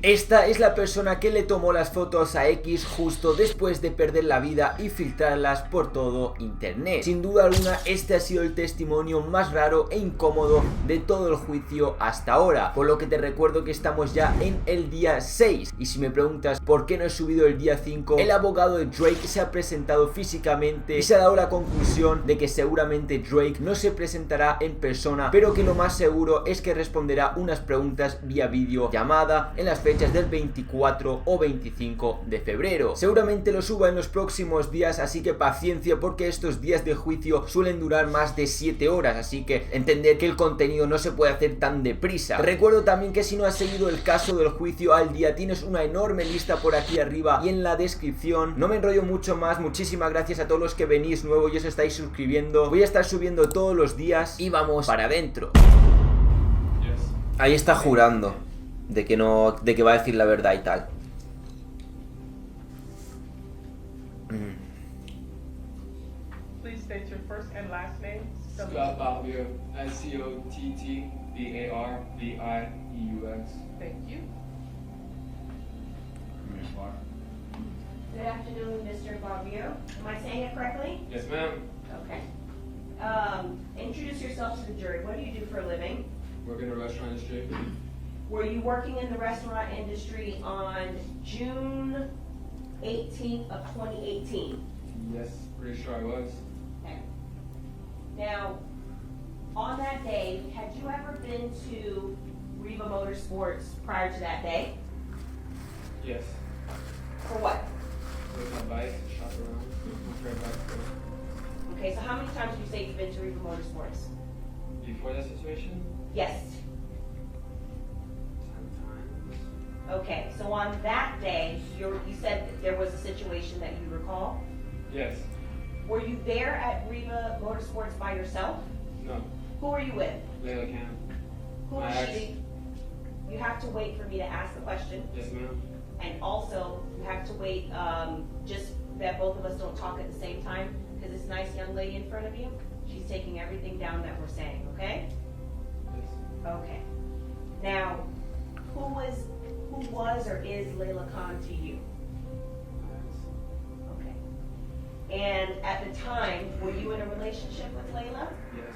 Esta es la persona que le tomó las fotos a X justo después de perder la vida y filtrarlas por todo internet. Sin duda alguna, este ha sido el testimonio más raro e incómodo de todo el juicio hasta ahora, por lo que te recuerdo que estamos ya en el día 6, y si me preguntas por qué no he subido el día 5, el abogado de Drake se ha presentado físicamente y se ha dado la conclusión de que seguramente Drake no se presentará en persona, pero que lo más seguro es que responderá unas preguntas vía videollamada en las fechas del 24 o 25 de febrero. Seguramente lo suba en los próximos días, así que paciencia, porque estos días de juicio suelen durar más de 7 horas, así que entender que el contenido no se puede hacer tan deprisa. Te recuerdo también que si no has seguido el caso del juicio al día, tienes una enorme lista por aquí arriba y en la descripción. No me enrollo mucho más, muchísimas gracias a todos los que venís nuevo y os estáis suscribiendo. Voy a estar subiendo todos los días y vamos para adentro. Ahí está jurando de que no, de que va a decir la verdad y tal. Please state your first and last name. Scott Balbier, SCOTTBARBIEUX. Thank you. Good afternoon, Mr. Barbier. Am I saying it correctly? Yes, ma'am. Okay. Introduce yourself to the jury. What do you do for a living? Work in the restaurant industry. Were you working in the restaurant industry on June 18th of 2018? Yes, pretty sure I was. Okay. Now, on that day, had you ever been to Riva Motorsports prior to that day? Yes. For what? With my bike, shop around. Trade bike. Okay, so how many times would you say you've been to Riva Motorsports? Before that situation? Yes. 10 times. Okay, so on that day, you said that there was a situation that you recall. Yes. Were you there at Riva Motorsports by yourself? No. Who were you with? Layla Cam. Who My was ex. she? You have to wait for me to ask the question. Yes, ma'am. And also, you have to wait, just that both of us don't talk at the same time, because this nice young lady in front of you, she's taking everything down that we're saying, okay? Yes. Okay. Now, who was or is Layla Khan to you? My ex. Okay. And at the time, were you in a relationship with Layla? Yes.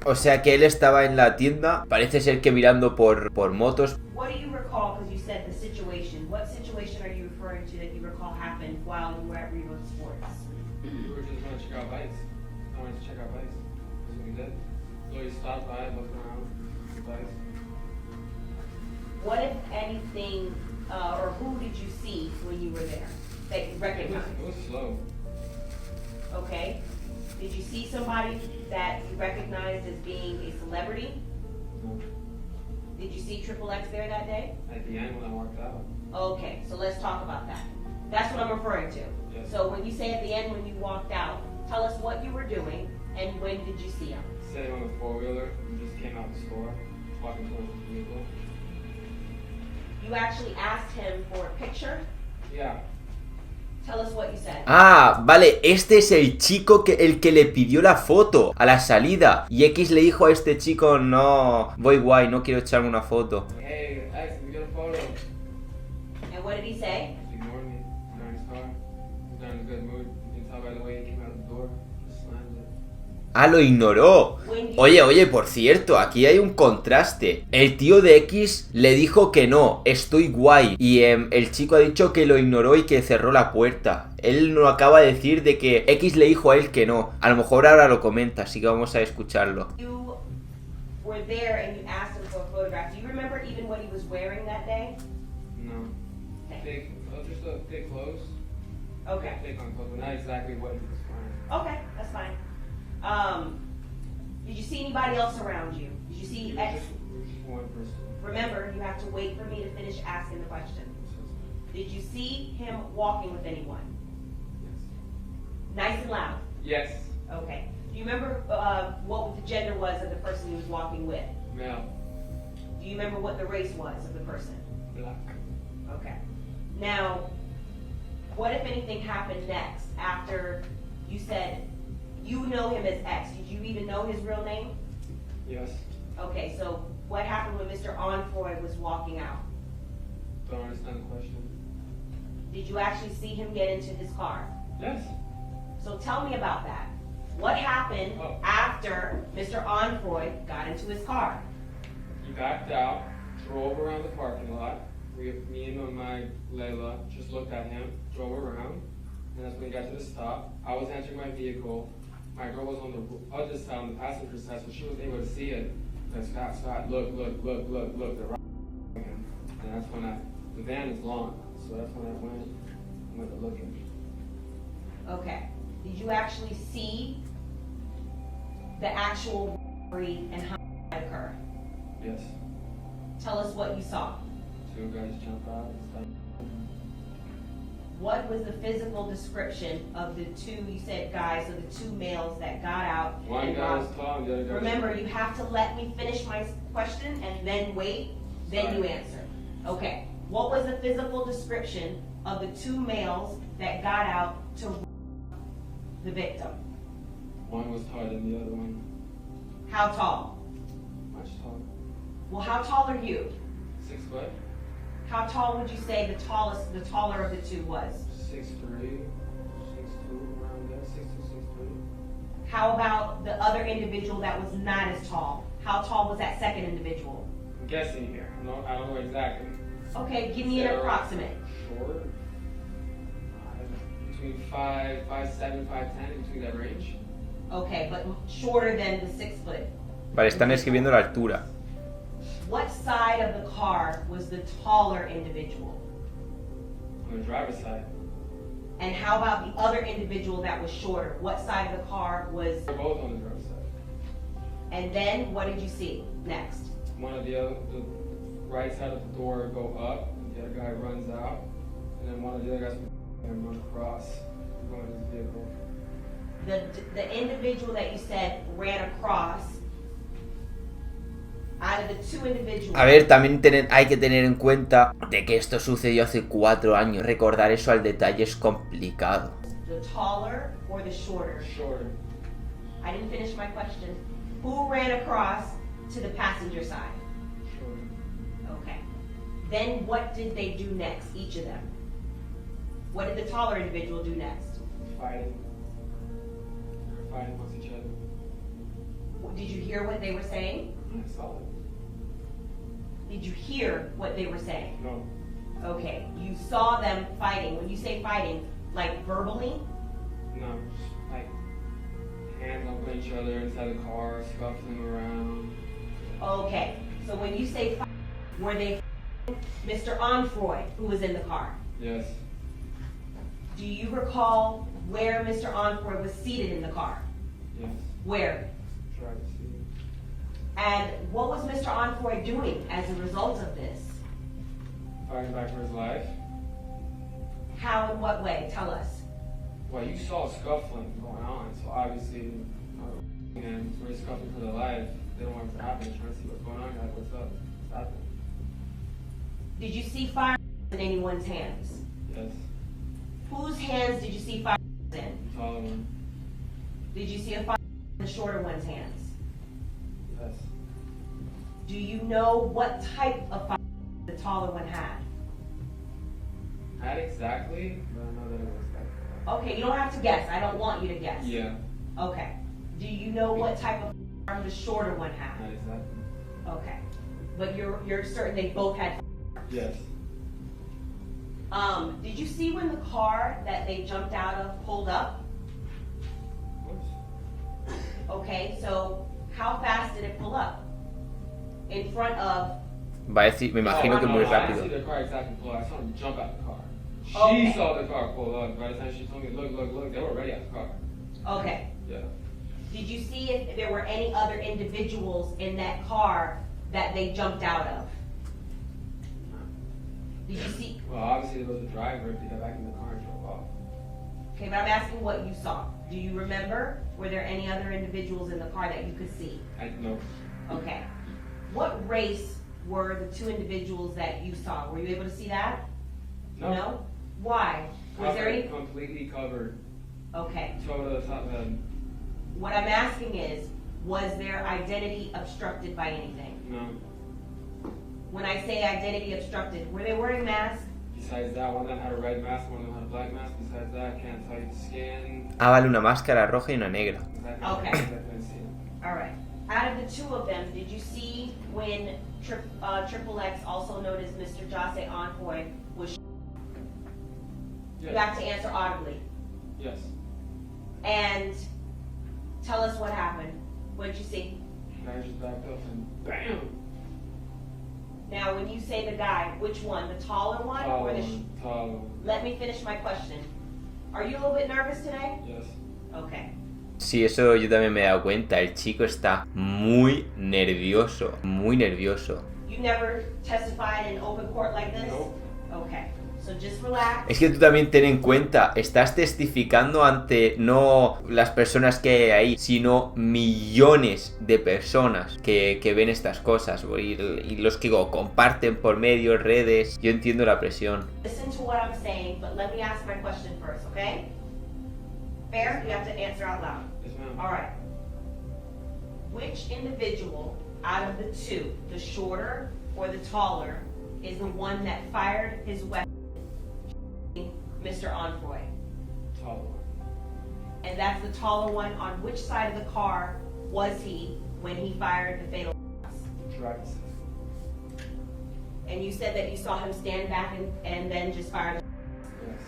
O sea que él estaba en la tienda, parece ser que mirando por motos. What do you recall, because you said the situation, what situation are you referring to that you recall happened while you were at Riva Sports? We were just going to check out bikes. I wanted to check out bikes. That's what we did. So we stopped by, looked around, the bikes. What, if anything, or who did you see when you were there that you recognized? It was slow. Okay. Did you see somebody that you recognized as being a celebrity? No. Did you see Triple X there that day? At the end when I walked out. Okay, so let's talk about that. That's what I'm referring to. Yes. So when you say at the end when you walked out, tell us what you were doing and when did you see him? Sitting on the four-wheeler, we just came out the store, walking towards the vehicle. You actually asked him for a picture? Yeah. Tell us what you said. Ah, vale, este es el chico el que le pidió la foto a la salida. Y X le dijo a este chico, no, voy guay, no quiero echarme una foto. Hey, X, we got a photo. And what did he say? He ignored me. Got in his car. He was not in a good mood. You can tell by the way he came out the door. Just slammed it. Ah, lo ignoró. When did Oye, por cierto, aquí hay un contraste. El tío de X le dijo que no, estoy guay. Y el chico ha dicho que lo ignoró y que cerró la puerta. Él no acaba de decir de que X le dijo a él que no. A lo mejor ahora lo comenta, así que vamos a escucharlo. you were there and you asked him for a photograph, do you remember even what he was wearing that day? No. Okay. Just a big clothes. Okay. Take on clothes, but not exactly what he was wearing. Okay, that's fine. Did you see anybody else around you? Did you see X? We were just one person. Remember, you have to wait for me to finish asking the question. Did you see him walking with anyone? Nice and loud. Yes. Okay. Do you remember what the gender was of the person he was walking with? Male. Do you remember what the race was of the person? Black. Okay. Now, what if anything happened next after you said you know him as X? Did you even know his real name? Yes. Okay, so what happened when Mr. Onfroy was walking out? Don't understand the question. Did you actually see him get into his car? Yes. So tell me about that. What happened Oh. after Mr. Onfroy got into his car? He backed out, drove around the parking lot. Me and my Layla just looked at him, drove around, and that's when he got to the stop. I was entering my vehicle. My girl was on the other side, on the passenger side, so she was able to see it. That's Scott, look, they're right him. And that's when the van is long, so that's when I went to look at him. Okay. Did you actually see the actual robbery and how it occurred? Yes. Tell us what you saw. Two guys jumped out and stuff. What was the physical description of the two, you said guys, of the two males that got out? One and guy was robbed? tall and the other guy was Remember, short. you have to let me finish my question and then wait, then you Sorry. answer. Okay. What was the physical description of the two males that got out to rob the victim? One was taller than the other one. How tall? Much taller. Well, how tall are you? 6 foot. How tall would you say the taller of the two was? 6'3", 6'2", around there, 6'2", 6'3". How about the other individual that was not as tall? How tall was that second individual? I'm guessing here. I don't know exactly. Okay, give me an Sarah. approximate. Short. Between 5'7", 5'10", in between that range. Okay, but shorter than the 6 foot. Vale, están escribiendo la altura. What side of the car was the taller individual? On the driver's side. And how about the other individual that was shorter? What side of the car was, They're both on the driver's side. and then what did you see next? One of the right side of the door go up, and the other guy runs out, and then one of the other guys run across, going to his vehicle. The individual that you said ran across, out of the two individuals. A ver, también hay que tener en cuenta de que esto sucedió hace 4 años. Recordar eso al detalle es complicado. The taller or the shorter? Shorter. I didn't finish my question. Who ran across to the passenger side? Shorter. Okay. Then what did they do next, each of them? What did the taller individual do next? Fighting. They were fighting amongst each other. Did you hear what they were saying? I saw it. Did you hear what they were saying? No. Okay. You saw them fighting. When you say fighting, like verbally? No. Just like hands up on each other inside the car, scuffling around. Okay. So when you say fighting, were they fighting Mr. Onfroy, who was in the car? Yes. Do you recall where Mr. Onfroy was seated in the car? Yes. Where? Driver's seat. And what was Mr. Onfroy doing as a result of this? Fighting back for his life. How and what way? Tell us. Well, you saw scuffling going on, so obviously, and we're scuffling for their life. They don't want it to happen. Trying to see what's going on, like what's up, what's happening. Did you see fire in anyone's hands? Yes. Whose hands did you see fire in? The taller one. Did you see a fire in the shorter one's hands? Yes. Do you know what type of fire the taller one had? Not exactly, but I know that it was like. Okay, you don't have to guess. I don't want you to guess. Yeah. Okay. Do you know what type of fire the shorter one Not had? exactly. Okay. But you're certain they both had. Yes. Did you see when the car that they jumped out of pulled up? Of course. Okay, so how fast did it pull up? In front of. Va a decir, me imagino que muy I didn't see rápido. the car exactly pull out. I saw him jump out the car. She Okay. saw the car pull up. By the time she told me, look, they were already out the car. Okay. Yeah. Did you see if there were any other individuals in that car that they jumped out of? Did you see? Well, obviously there was a driver. If he got back in the car and drove off. Okay, but I'm asking what you saw. Do you remember? Were there any other individuals in the car that you could see? I know. Okay. What race were the two individuals that you saw? Were you able to see that? No. Why? Was there any? Completely covered. Okay. Toe to the top head. What I'm asking is, was their identity obstructed by anything? No. When I say identity obstructed, were they wearing masks? Besides that, one of them had a red mask, one of them had a black mask. Besides that, I can't tell you the skin. Ah, vale, una máscara roja y una negra. Okay. I couldn't see it. All right. Out of the two of them, did you see when Triple X, also known as Mr. Jose Envoy, was You Yes. have to answer audibly. Yes. And tell us what happened. What did you see? Guy just backed up and BAM! Now, when you say the guy, which one? The taller one or the? Tall one. Let me finish my question. Are you a little bit nervous today? Yes. Okay. Sí, eso yo también me he dado cuenta. El chico está muy nervioso. Muy nervioso. You never testified in open court like this? Nope. Okay. So just relax. Es que tú también ten en cuenta, estás testificando ante no las personas que hay ahí, sino millones de personas que ven estas cosas y los que comparten por medio redes. Yo entiendo la presión. Listen to what I'm saying, but let me ask my question first, okay? Fair? You have to answer out loud. Yes, ma'am. All right. Which individual out of the two, the shorter or the taller, is the one that fired his weapon, Mr. Onfroy? Tall one. And that's the taller one. On which side of the car was he when he fired the fatal shots? Driver's side. And you said that you saw him stand back and then just fired. Yes.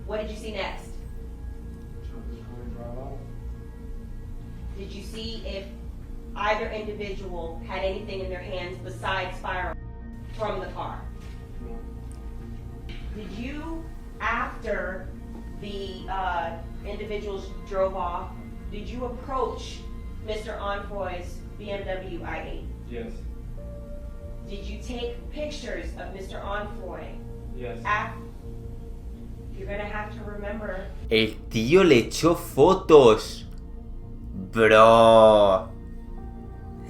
What did you see next? Jump his car and drive out. Did you see if either individual had anything in their hands besides firearms from the car? No. Did you, after the individuals drove off, did you approach Mr. Onfroy's BMW i8? Yes. Did you take pictures of Mr. Onfroy? Yes. You're gonna have to remember. El tío le echó fotos. Bro.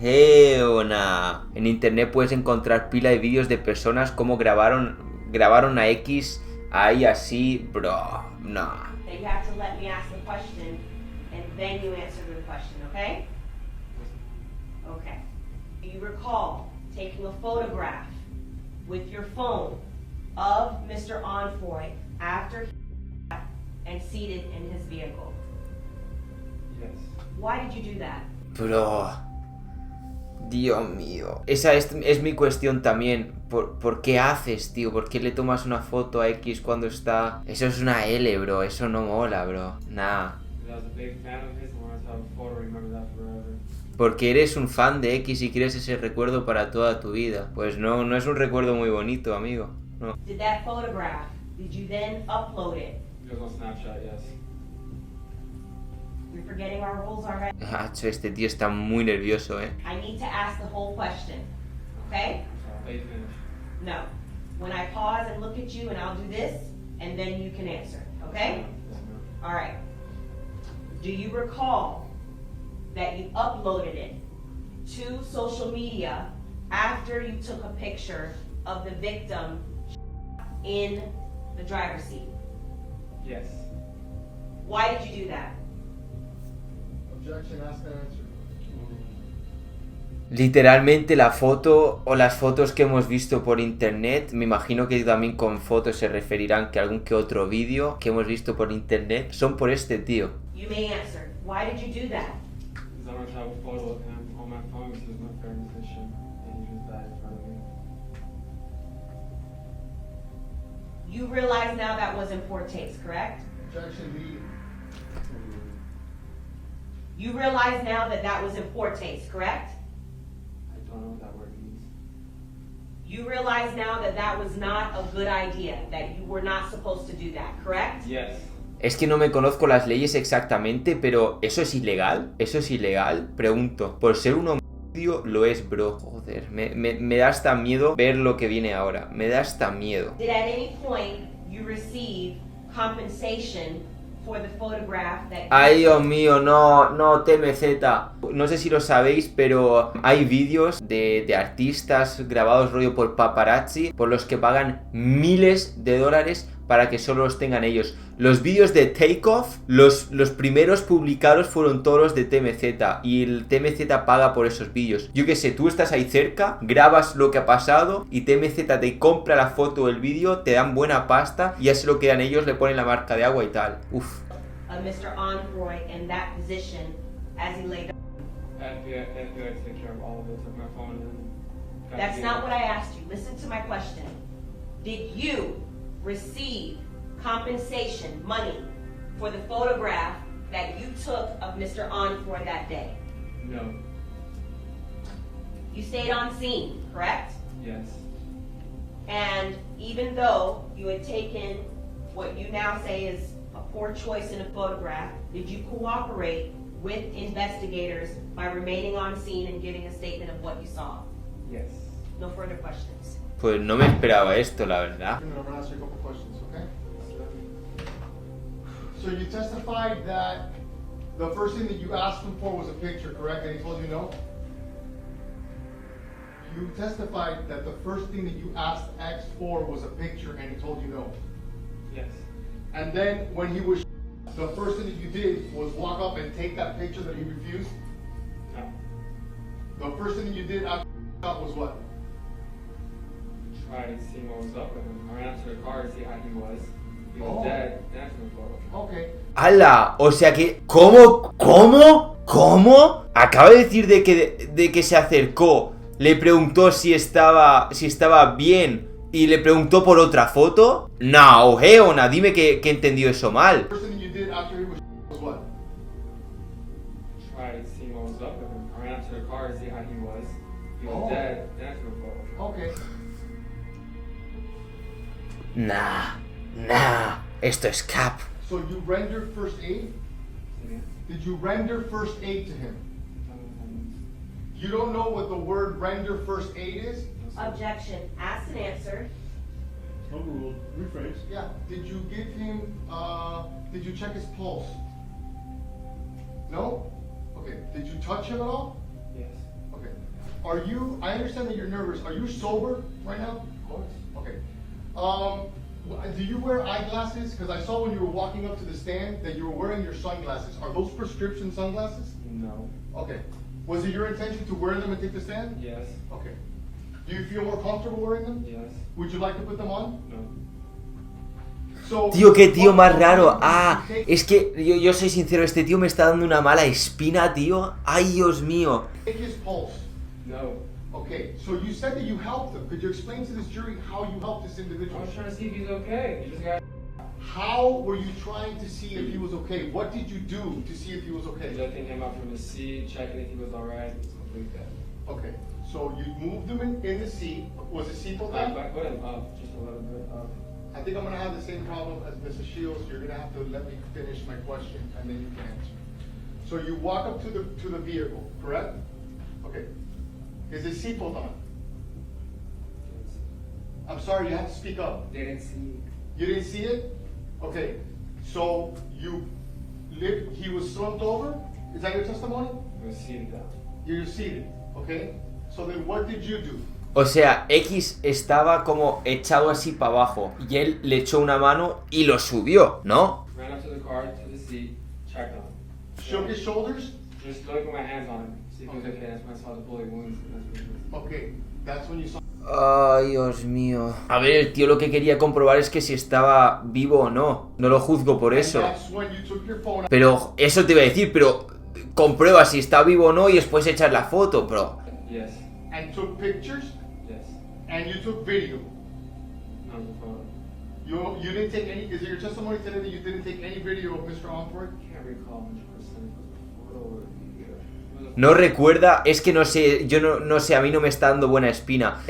Una. En internet puedes encontrar pila de vídeos de personas como grabaron a X ahí así, bro. No. Then you have to let me ask the question, and then you answer the question, okay? Okay. Do you recall taking a photograph with your phone of Mr. Onfroy after he shot and seated in his vehicle? Yes. Why did you do that? Bro. Dios mío. Esa es mi cuestión también. ¿Por qué haces, tío? ¿Por qué le tomas una foto a X cuando está...? Eso es una L, bro. Eso no mola, bro. Nah. I was a big fan of his and wanted to have a photo, remember that forever. Porque eres un fan de X y quieres ese recuerdo para toda tu vida. Pues no es un recuerdo muy bonito, amigo. No. Did that photograph, did you then upload it? It was on Snapchat, yes. You're forgetting our rules already? Hacho, este tío está muy nervioso, I need to ask the whole question, okay? So they finished. No. When I pause and look at you and I'll do this, and then you can answer, okay? Yes, ma'am. All right. Do you recall that you uploaded it to social media after you took a picture of the victim in the driver's seat? Yes. Why did you do that? Objection, ask and answer. Literalmente la foto o las fotos que hemos visto por internet, me imagino que también con fotos se referirán que algún que otro vídeo que hemos visto por internet son por este tío. You may answer. Why did you do that? Because I wanted to have a photo of him on my phone because he was my favorite musician and he just died in front of me. You realize now that was in poor taste, correct? Objection, leave. You realize now that that was in poor taste, correct? I don't know what that word means. You realize now that that was not a good idea, that you were not supposed to do that, correct? Yes. Es que no me conozco las leyes exactamente, pero ¿eso es ilegal? ¿Eso es ilegal? Pregunto. Por ser un homicidio lo es, bro. Joder, me da hasta miedo ver lo que viene ahora. Me da hasta miedo. Did at any point you receive compensation for the photograph that Ay, Dios mío, no, TMZ. No sé si lo sabéis, pero hay vídeos de artistas grabados rollo por paparazzi por los que pagan miles de dólares para que solo los tengan ellos. Los vídeos de Takeoff, los primeros publicados fueron todos los de TMZ, y el TMZ paga por esos vídeos. Yo qué sé, tú estás ahí cerca, grabas lo que ha pasado y TMZ te compra la foto o el vídeo, te dan buena pasta y ya se lo quedan ellos, le ponen la marca de agua y tal. Uf. Mr. Onfroy in that position as he laid down. FBI take care of all of it, took my phone and got That's the not email. what I asked you. Listen to my question. Did you receive compensation money for the photograph that you took of Mr. Onfroy that day? No. You stayed on scene, correct? Yes. And even though you had taken what you now say is a poor choice in a photograph, did you cooperate with investigators by remaining on scene and giving a statement of what you saw? Yes. No further questions. Pues no me esperaba esto, la verdad. I'm gonna ask you a couple questions, okay? So you testified that the first thing that you asked him for was a picture, correct? And he told you no? You testified that the first thing that you asked X for was a picture and he told you no. Yes. And then when he was the first thing that you did was walk up and take that picture that he refused? No. The first thing that you did after was what? Tried to see what was up with him. I ran up to the car to see how he was. He was Oh. dead. Then I took a photo. Okay. ¡Hala! O sea que... ¿Cómo? Acaba de decir de que se acercó, le preguntó si estaba bien y le preguntó por otra foto. No, Geona, dime que he entendido eso mal. The first thing that you did after he was what? Tried to see what was up with him. I ran up to the car to see how he was. He was Oh. dead. Then I took a photo. Okay. Nah, esto es cap. So you rendered first aid? Did you render first aid to him? You don't know what the word render first aid is? Objection. Asked and answered. Overruled. Rephrase. Yeah. Did you give him, did you check his pulse? No? Okay. Did you touch him at all? Yes. Okay. I understand that you're nervous. Are you sober right now? Of course. Okay. Do you wear eyeglasses? Because I saw when you were walking up to the stand that you were wearing your sunglasses. Are those prescription sunglasses? No. Okay. Was it your intention to wear them and take the stand? Yes. Okay. Do you feel more comfortable wearing them? Yes. Would you like to put them on? No. So, Tío, qué tío más raro. Es que yo soy sincero, este tío me está dando una mala espina, tío. Ay, Dios mío. Take his pulse. No. Okay. So you said that you helped him. Could you explain to this jury how you helped this I individual? was trying to see if he's okay. He just got. How were you trying to see if he was okay? What did you do to see if he was okay? Lifting him up from his seat, checking if he was alright. He was completely dead. Okay. So you moved him in the seat. Was the seatbelt on? I put him up just a little bit up. I think I'm gonna have the same problem as Mrs. Shields. You're gonna have to let me finish my question and then you can answer. So you walk up to the vehicle, correct? Okay. Is the seatbelt on? I'm sorry, you have to speak up. They didn't see. You didn't see it? Okay. So he was slumped over? Is that your testimony? He was seated down. You're seated, okay? So then what did you do? O sea, X estaba como echado así para abajo y él le echó una mano y lo subió, ¿no? Ran up to the car, to the seat, checked on him. Shook his shoulders? Just looked with my hands on him, see if he was okay. That's when I saw the bullet wounds. And that's what it was. Okay. That's when you saw. Ay, Dios mío. A ver, el tío lo que quería comprobar es que si estaba vivo o no. No lo juzgo por eso. That's when you took your phone. Pero eso te iba a decir, pero comprueba si está vivo o no y después echas la foto, bro. Yes. And took pictures? Yes. And you took video. On the phone. You didn't take any. Is it your testimony today that you didn't take any video of Mr. Onfroy? Can't recall 100% if it was a photo or a video. It was a No recuerda, es que no sé, yo no sé, a mí no me está dando buena espina.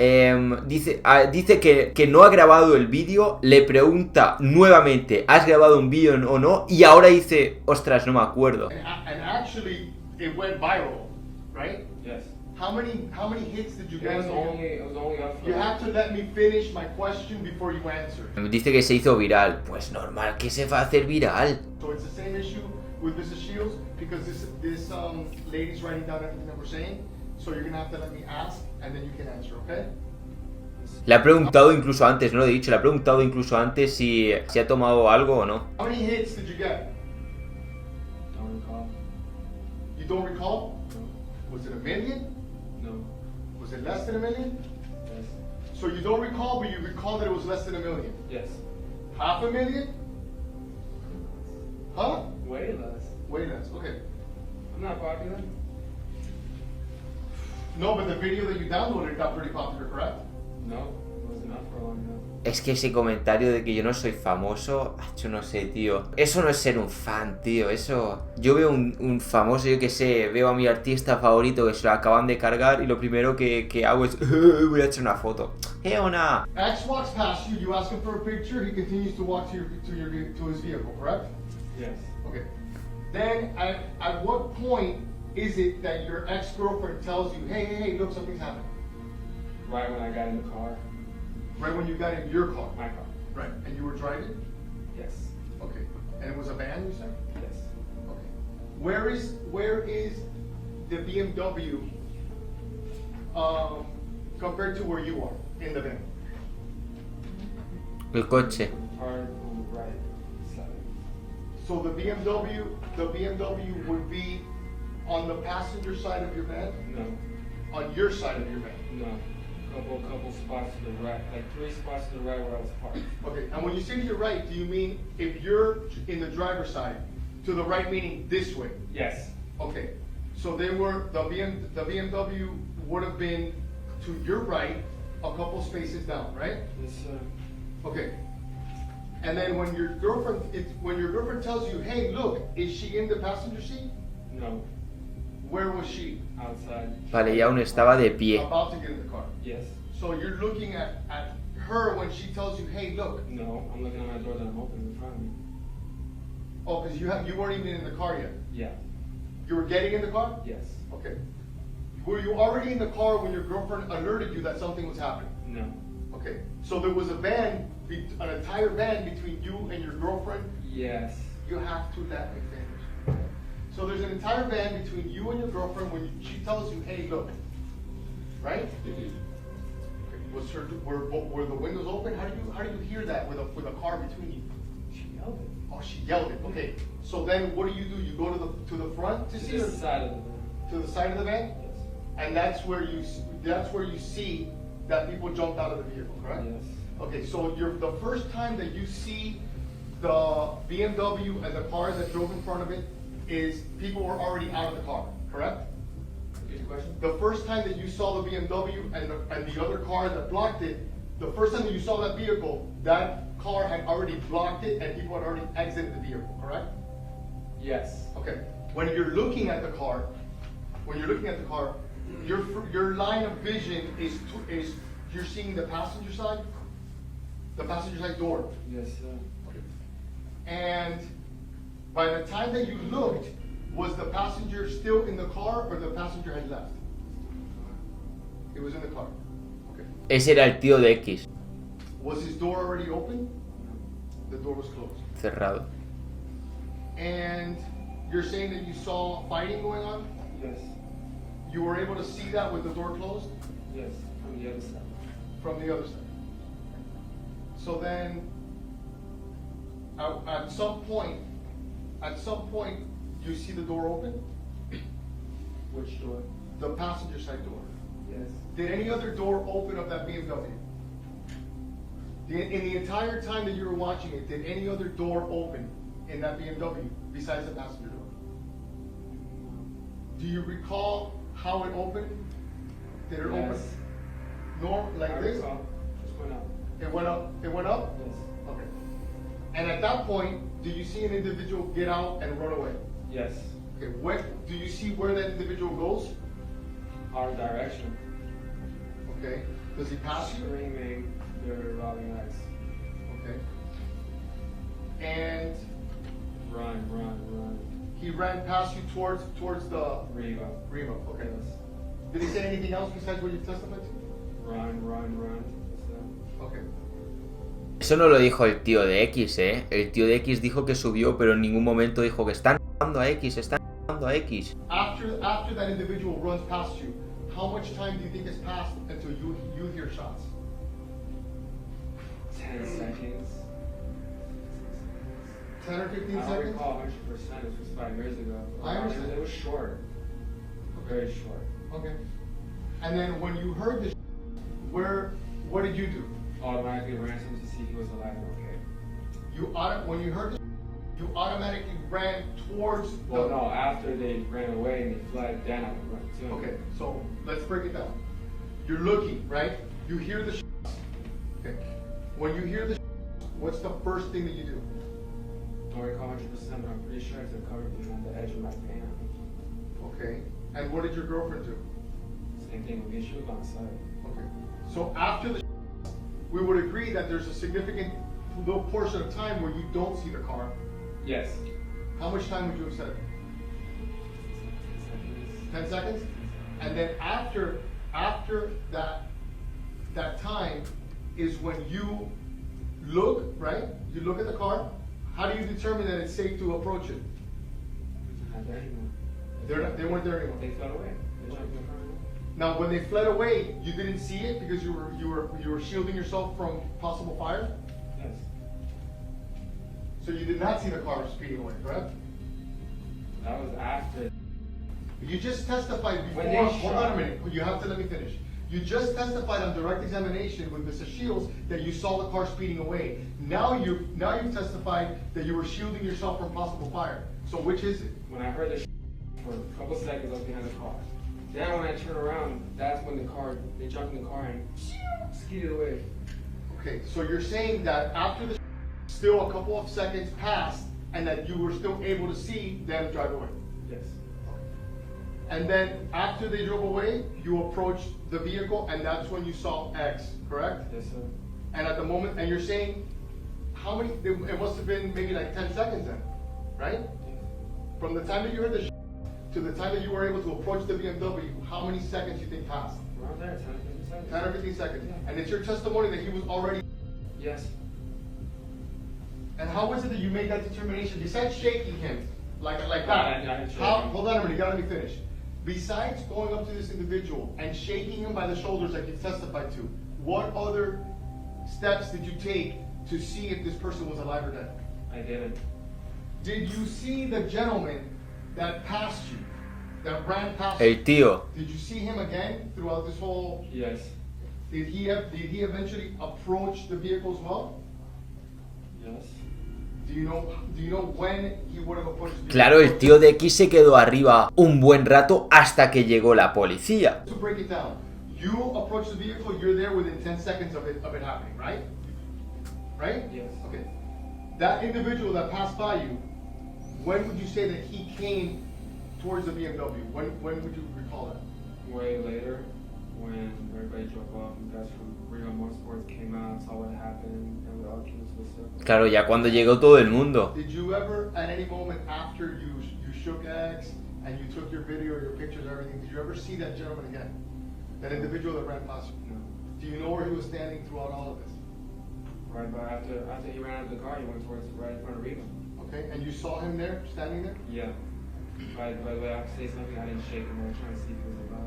Dice que no ha grabado el vídeo, le pregunta nuevamente, ¿has grabado un vídeo o no? Y ahora dice, ostras, no me acuerdo. And actually, it went viral, right? Yes. How many hits did you It get? was only up for. You have to let me finish my question before you answer. Dice que se hizo viral. Pues normal que se va a hacer viral. So it's the same issue with Mrs. Shields because this lady's writing down everything that we're saying. So you're gonna have to let me ask and then you can answer, okay? Le ha preguntado incluso antes, no lo he dicho, le ha preguntado incluso antes si ha tomado algo o no. How many hits did you get? Don't recall. You don't recall? No. Was it a million? No. Was it less than a million? Yes. So you don't recall, but you recall that it was less than a million. Yes. Half a million? Huh? Way less. Way less, okay. I'm not popular. No, but the video that you downloaded got pretty popular, correct? No, it wasn't up for long enough. Es que ese comentario de que yo no soy famoso, yo no sé, tío. Eso no es ser un fan, tío. Eso... Yo veo un famoso, yo que sé, veo a mi artista favorito que se lo acaban de cargar y lo primero que hago es... voy a echar una foto. Ona! X walks past you, you ask him for a picture, he continues to walk to his vehicle, correct? Yes. Okay. Then, at what point is it that your ex-girlfriend tells you, hey, look, something's happening? Right when I got in the car. Right when you got in your car? My car. Right. And you were driving? Yes. Okay. And it was a van, you said? Yes. Okay. Where is the BMW compared to where you are in the van? El coche. Hard on the right side. So the BMW would be on the passenger side of your van? No. On your side of your van? No. Couple spots to the right. Like 3 spots to the right where I was parked. Okay, and when you say to your right, do you mean if you're in the driver's side, to the right meaning this way? Yes. Okay, so the BMW would have been to your right, a couple spaces down, right? Yes, sir. Okay. And then when your girlfriend tells you, hey, look, is she in the passenger seat? No. Where was she? Outside. Vale, ya aún estaba de pie. About to get in the car. Yes. So you're looking at her when she tells you, hey, look. No, I'm looking at my door that I'm opening in front of me. Oh, because you weren't even in the car yet. Yeah. You were getting in the car? Yes. Okay. Were you already in the car when your girlfriend alerted you that something was happening? No. Okay. So there was an entire van between you and your girlfriend? Yes. You have to let me finish. So there's an entire van between you and your girlfriend when she tells you, hey, look. Right? Okay. Were the windows open? How do you hear that with a car between you? She yelled it. Oh, she yelled it. Okay. So then what do? You go to the front to see To her? the side of the van. To the side of the van? Yes. And that's where you see that people jumped out of the vehicle, correct? Yes. Okay, so the first time that you see the BMW and the cars that drove in front of it is people were already out of the car, correct? Repeat the question? The first time that you saw the BMW and the other car that blocked it, the first time that you saw that vehicle, that car had already blocked it and people had already exited the vehicle, correct? Yes. Okay. When you're looking at the car, your line of vision is you're seeing the passenger side door. Yes, sir. And by the time that you looked, was the passenger still in the car or the passenger had left? It was in the car. Okay. Ese era el tío de X. Was his door already open? The door was closed. Cerrado. And you're saying that you saw fighting going on? Yes. You were able to see that with the door closed? Yes. From the other side. From the other side. So then, at some point, you see the door open? Which door? The passenger side door. Yes. Did any other door open of that BMW? In the entire time that you were watching it, did any other door open in that BMW besides the passenger door? Do you recall how it opened? Did it open Yes. like I this? recall. Just went up. It went up? It went up? Yes. Okay. And at that point, do you see an individual get out and run away? Yes. Okay, do you see where that individual goes? Our direction. Okay. Does he pass you? Screaming, they're robbing us. Okay. And Run. he ran past you towards the Riva. Okay. Yes. Did he say anything else besides what you've testified to? Run. Okay. Eso no lo dijo el tío de X, ¿eh? El tío de X dijo que subió, pero en ningún momento dijo que están dando a X, están dando a X. After that individual runs past you, how much time do you think has passed until you hear shots? 10 or 15 I don't seconds? recall 100%. It was 5 years ago. I understand. It was short. Very short. Okay. And then when you heard the what did you do? Automatically ran him to see if he was alive and okay. When you heard the you automatically ran towards Well, the... no, after they ran away and they fled, then I would run to him. Okay, so let's break it down. You're looking, right? You hear the shots. Okay. When you hear the shots, what's the first thing that you do? Don't recall 100%, but I'm pretty sure it's a cover behind the edge of my van. Okay. And what did your girlfriend do? Same thing with me, she was on the side. Okay. So after the we would agree that there's a significant little portion of time where you don't see the car. Yes. How much time would you have said? 10 seconds? And then after that time is when you look, right? You look at the car. How do you determine that it's safe to approach it? Not there anymore. They weren't there anymore. They fled away. They jumped in the car. Now, when they fled away, you didn't see it because you were shielding yourself from possible fire. Yes. So you did not see the car speeding away, correct? That was after. You just testified When before. they Hold on a shot. minute. You have to let me finish. You just testified on direct examination with Mrs. Shields that you saw the car speeding away. Now you've testified that you were shielding yourself from possible fire. So which is it? When I heard the for a couple seconds, I was behind the car. Then when I turned around, that's when they jumped in the car and skied away. Okay, so you're saying that after the still a couple of seconds passed and that you were still able to see them drive away. Yes. And then after they drove away, you approached the vehicle and that's when you saw X, correct? Yes, sir. And at the moment, and you're saying, how many, it must have been maybe like 10 seconds then, right? Yes. From the time that you heard the to the time that you were able to approach the BMW, how many seconds you think passed? Around there, 10 to 15 seconds. 10 or 15 seconds. Yeah. And it's your testimony that he was already, Yes. and how was it that you made that determination? Besides shaking him, like that, I didn't shake him. hold on a minute, you gotta let me finish. Besides going up to this individual and shaking him by the shoulders like you testified to, what other steps did you take to see if this person was alive or dead? I didn't. Did you see the gentleman that passed you, that ran past El you? tío. Did you see him again throughout this whole? Yes. Did he eventually approach the vehicle as well? Yes. Do you know when he would have approached the vehicle? Claro, el tío de X se quedó arriba un buen rato hasta que llegó la policía. To break it down, you approach the vehicle, you're there within 10 seconds of it happening, right? Right? Yes. Okay. That individual that passed by you, when would you say that he came towards the BMW? When would you recall that? Way later, when everybody drove off and guys from Rio Motorsports came out, saw what happened, and we all came to the circle. Claro, ya cuando llegó todo el mundo. Did you ever, at any moment after you shook X and you took your video, your pictures, everything, did you ever see that gentleman again? That individual that ran past you? No. Do you know where he was standing throughout all of this? Right, but after he ran out of the car, he went towards right in front of Rio. Okay, and you saw him there, standing there? Yeah. By the way, I have to say something. I didn't shake him. I was trying to see if he was alive.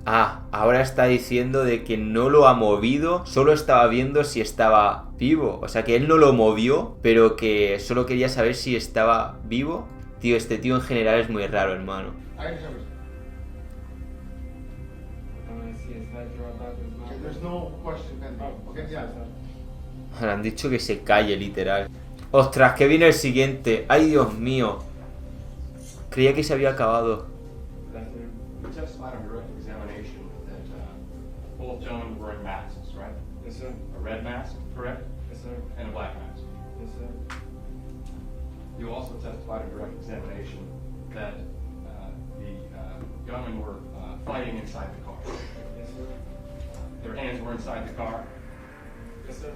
Ah, ahora está diciendo de que no lo ha movido, solo estaba viendo si estaba vivo. O sea que él no lo movió, pero que solo quería saber si estaba vivo. Tío, este tío en general es muy raro, hermano. I understand. And when I see his head drop out, Okay, there's no question pending. Oh, Okay, yeah. Le han dicho que se calle, literal. Ostras, que viene el siguiente. Ay, Dios mío. Creía que se había acabado. You testified on direct examination that both gentlemen were wearing masks, right? Yes, sir. A red mask, correct? Yes, sir. And a black mask. Yes, sir. You also testified on direct examination that the gunmen were fighting inside the car. Yes, sir. Their hands were inside the car, Yes, sir.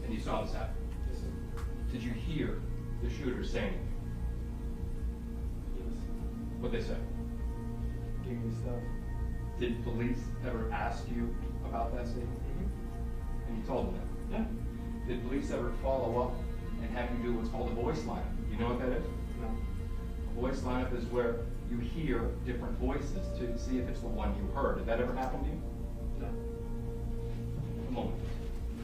and you saw this happen. Yes, sir. Did you hear the shooters saying anything? Yes. What they said? Give me stuff. Did police ever ask you about that statement? Mm-hmm. And you told them that? Yeah. Did police ever follow up and have you do what's called a voice lineup? You know what that is? No. A voice lineup is where you hear different voices to see if it's the one you heard. Did that ever happen to you? No. A moment.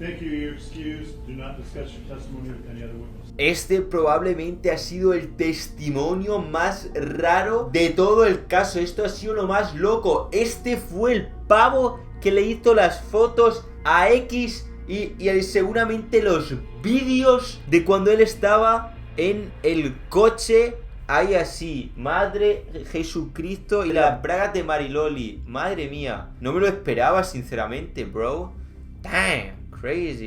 Thank you. You're excused. Do not discuss your testimony with any other witness. Este probablemente ha sido el testimonio más raro de todo el caso. Esto ha sido lo más loco. Este fue el pavo que le hizo las fotos a X y seguramente los vídeos de cuando él estaba en el coche. Ahí así, Madre Jesucristo y las bragas de Mariloli. Madre mía, no me lo esperaba sinceramente, bro. Damn, crazy.